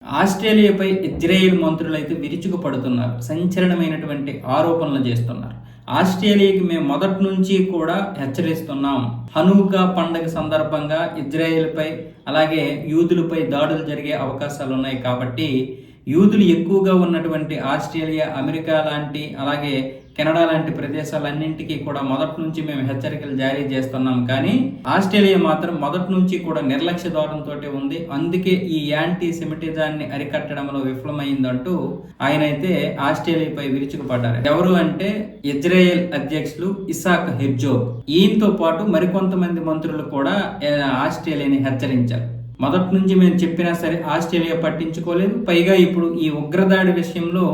ఆస్ట్రేలియాపై Israel మంత్రులైతే విరుచుకుపడుతున్నారు. సంచలనమైనటువంటి ఆరోపణలు చేస్తున్నారు. ఆస్ట్రేలియాకి మేము మొదటి నుంచి కూడా హెచ్చరిస్తున్నాం. హనూకా పండగ సందర్భంగా ఇజ్రాయెల్పై అలాగే యూదులపై దాడులు జరిగే అవకాశాలు ఉన్నాయి కాబట్టి యూదులు ఎక్కువగా ఉన్నటువంటి ఆస్ట్రేలియా, అమెరికా లాంటి అలాగే కెనడా లాంటి ప్రదేశాలన్నింటికీ కూడా మొదటి నుంచి మేము హెచ్చరికలు జారీ చేస్తున్నాం. కానీ ఆస్ట్రేలియా మాత్రం మొదటి నుంచి కూడా నిర్లక్ష్య ధోరణితో ఉంది. అందుకే ఈ యాంటీ సెమిటిజాన్ని అరికట్టడంలో విఫలమైందంటూ ఆయన అయితే ఆస్ట్రేలియాపై విరుచుకుపడ్డారు. ఎవరు అంటే ఇజ్రాయెల్ అధ్యక్షులు ఇసాక్ హెర్జోగ్. ఈయనతో పాటు మరికొంతమంది మంత్రులు కూడా ఆస్ట్రేలియాని హెచ్చరించారు. మొదటి నుంచి మేము చెప్పినా సరే ఆస్ట్రేలియా పట్టించుకోలేదు. పైగా ఇప్పుడు ఈ ఉగ్రదాడి విషయంలో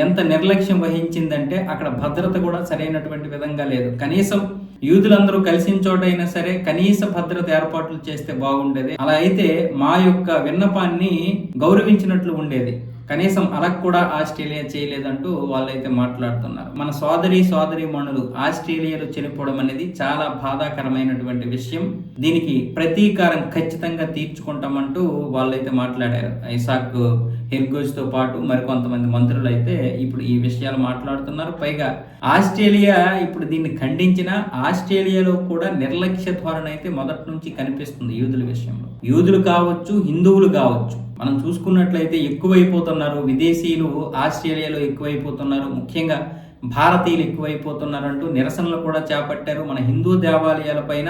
ఎంత నిర్లక్ష్యం వహించిందంటే అక్కడ భద్రత కూడా సరైనటువంటి విధంగా లేదు. కనీసం యూదులందరూ కలిసిన చోటైనా సరే కనీస భద్రత ఏర్పాట్లు చేస్తే బాగుండేది. అలా అయితే మా యొక్క విన్నపాన్ని గౌరవించినట్లు ఉండేది. కనీసం అలా కూడా ఆస్ట్రేలియా చేయలేదంటూ వాళ్ళైతే మాట్లాడుతున్నారు. మన సోదరీమణులు ఆస్ట్రేలియాలో చనిపోవడం అనేది చాలా బాధాకరమైనటువంటి విషయం. దీనికి ప్రతీకారం ఖచ్చితంగా తీర్చుకుంటామంటూ వాళ్ళైతే మాట్లాడారు. ఇసాక్ హెర్జోగ్ తో పాటు మరికొంతమంది మంత్రులు అయితే ఇప్పుడు ఈ విషయాలు మాట్లాడుతున్నారు. పైగా ఆస్ట్రేలియా ఇప్పుడు దీన్ని ఖండించిన ఆస్ట్రేలియాలో కూడా నిర్లక్ష్య ధోరణి అయితే మొదటి నుంచి కనిపిస్తుంది. యూదుల విషయంలో యూదులు కావచ్చు, హిందువులు కావచ్చు, మనం చూసుకున్నట్లయితే ఎక్కువైపోతున్నారు. విదేశీయులు ఆస్ట్రేలియాలో ఎక్కువైపోతున్నారు. ముఖ్యంగా భారతీయులు ఎక్కువైపోతున్నారంటూ నిరసనలు కూడా చేపట్టారు. మన హిందూ దేవాలయాల పైన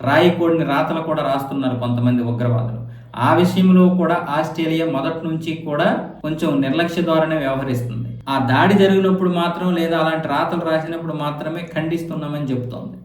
రాయికోడిని రాతలు కూడా రాస్తున్నారు కొంతమంది ఉగ్రవాదులు. ఆ విషయంలో కూడా ఆస్ట్రేలియా మొదటి నుంచి కూడా కొంచెం నిర్లక్ష్య ధోరణి వ్యవహరిస్తుంది. ఆ దాడి జరిగినప్పుడు మాత్రం లేదా అలాంటి రాతలు రాసినప్పుడు మాత్రమే ఖండిస్తున్నామని చెబుతోంది.